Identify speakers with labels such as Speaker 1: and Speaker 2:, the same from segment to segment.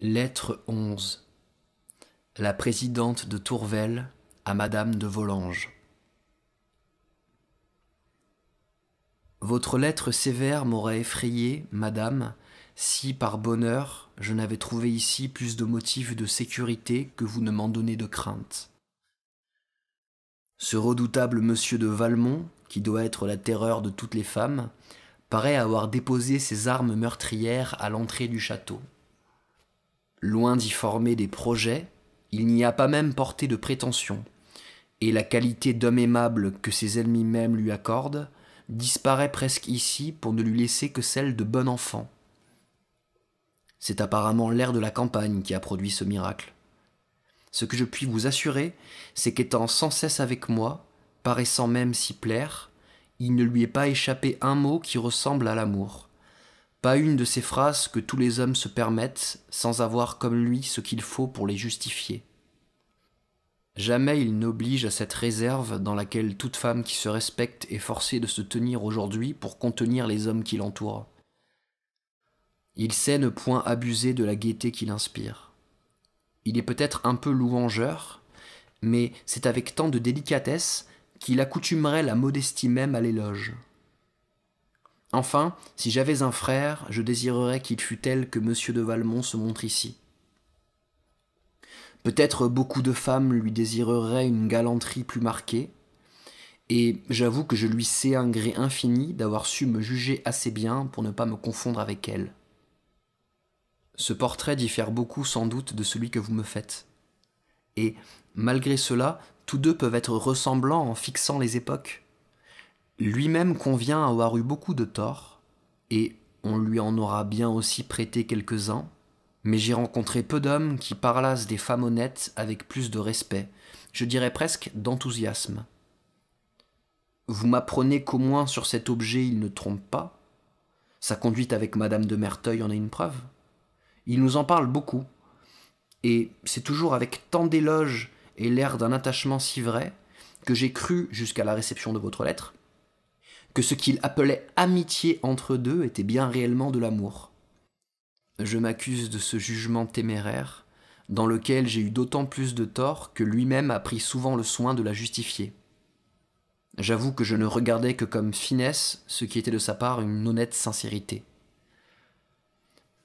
Speaker 1: Lettre 11. La présidente de Tourvel à Madame de Volanges. Votre lettre sévère m'aurait effrayé, Madame, si par bonheur je n'avais trouvé ici plus de motifs de sécurité que vous ne m'en donnez de crainte. Ce redoutable monsieur de Valmont, qui doit être la terreur de toutes les femmes, paraît avoir déposé ses armes meurtrières à l'entrée du château. Loin d'y former des projets, il n'y a pas même porté de prétention, et la qualité d'homme aimable que ses ennemis même lui accordent disparaît presque ici pour ne lui laisser que celle de bon enfant. C'est apparemment l'air de la campagne qui a produit ce miracle. Ce que je puis vous assurer, c'est qu'étant sans cesse avec moi, paraissant même s'y plaire, il ne lui est pas échappé un mot qui ressemble à l'amour. Pas une de ces phrases que tous les hommes se permettent sans avoir comme lui ce qu'il faut pour les justifier. Jamais il n'oblige à cette réserve dans laquelle toute femme qui se respecte est forcée de se tenir aujourd'hui pour contenir les hommes qui l'entourent. Il sait ne point abuser de la gaieté qu'il inspire. Il est peut-être un peu louangeur, mais c'est avec tant de délicatesse qu'il accoutumerait la modestie même à l'éloge. Enfin, si j'avais un frère, je désirerais qu'il fût tel que monsieur de Valmont se montre ici. Peut-être beaucoup de femmes lui désireraient une galanterie plus marquée, et j'avoue que je lui sais un gré infini d'avoir su me juger assez bien pour ne pas me confondre avec elle. Ce portrait diffère beaucoup sans doute de celui que vous me faites. Et, malgré cela, tous deux peuvent être ressemblants en fixant les époques. Lui-même convient avoir eu beaucoup de torts, et on lui en aura bien aussi prêté quelques-uns, mais j'ai rencontré peu d'hommes qui parlassent des femmes honnêtes avec plus de respect, je dirais presque d'enthousiasme. Vous m'apprenez qu'au moins sur cet objet il ne trompe pas. Sa conduite avec Madame de Merteuil en est une preuve. Il nous en parle beaucoup, et c'est toujours avec tant d'éloges et l'air d'un attachement si vrai que j'ai cru, jusqu'à la réception de votre lettre, que ce qu'il appelait amitié entre deux était bien réellement de l'amour. Je m'accuse de ce jugement téméraire, dans lequel j'ai eu d'autant plus de tort que lui-même a pris souvent le soin de la justifier. J'avoue que je ne regardais que comme finesse ce qui était de sa part une honnête sincérité.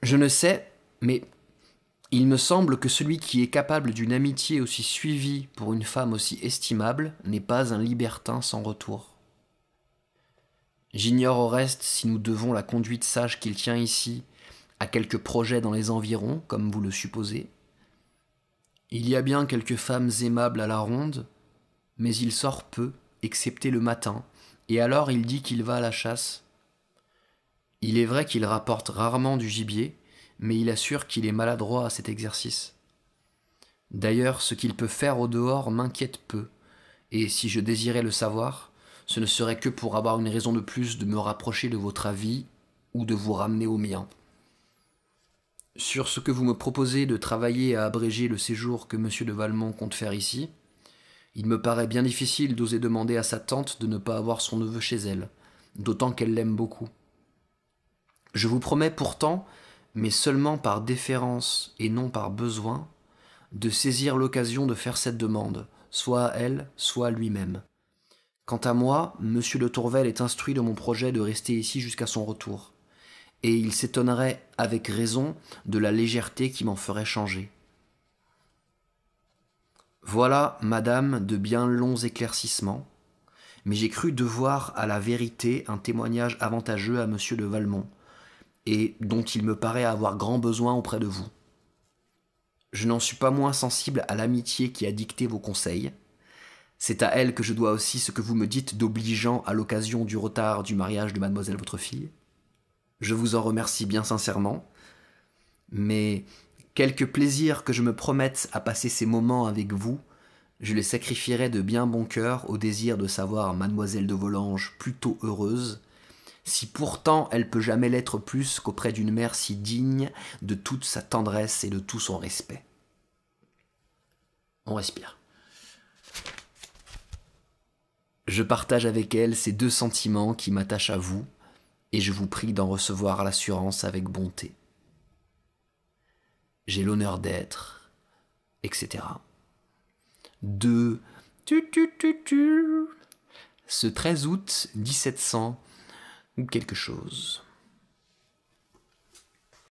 Speaker 1: Je ne sais, mais il me semble que celui qui est capable d'une amitié aussi suivie pour une femme aussi estimable n'est pas un libertin sans retour. J'ignore au reste si nous devons la conduite sage qu'il tient ici à quelques projets dans les environs, comme vous le supposez. Il y a bien quelques femmes aimables à la ronde, mais il sort peu, excepté le matin, et alors il dit qu'il va à la chasse. Il est vrai qu'il rapporte rarement du gibier, mais il assure qu'il est maladroit à cet exercice. D'ailleurs, ce qu'il peut faire au dehors m'inquiète peu, et si je désirais le savoir, ce ne serait que pour avoir une raison de plus de me rapprocher de votre avis ou de vous ramener au mien. Sur ce que vous me proposez de travailler à abréger le séjour que monsieur de Valmont compte faire ici, il me paraît bien difficile d'oser demander à sa tante de ne pas avoir son neveu chez elle, d'autant qu'elle l'aime beaucoup. Je vous promets pourtant, mais seulement par déférence et non par besoin, de saisir l'occasion de faire cette demande, soit à elle, soit à lui-même. Quant à moi, monsieur de Tourvel est instruit de mon projet de rester ici jusqu'à son retour, et il s'étonnerait, avec raison, de la légèreté qui m'en ferait changer. Voilà, madame, de bien longs éclaircissements, mais j'ai cru devoir à la vérité un témoignage avantageux à monsieur de Valmont, et dont il me paraît avoir grand besoin auprès de vous. Je n'en suis pas moins sensible à l'amitié qui a dicté vos conseils. C'est à elle que je dois aussi ce que vous me dites d'obligeant à l'occasion du retard du mariage de mademoiselle votre fille. Je vous en remercie bien sincèrement, mais quelque plaisir que je me promette à passer ces moments avec vous, je les sacrifierai de bien bon cœur au désir de savoir mademoiselle de Volanges plutôt heureuse, si pourtant elle peut jamais l'être plus qu'auprès d'une mère si digne de toute sa tendresse et de tout son respect. On respire. Je partage avec elle ces deux sentiments qui m'attachent à vous, et je vous prie d'en recevoir l'assurance avec bonté. j'ai l'honneur d'être, etc. De ce 13 août 1700 ou quelque chose.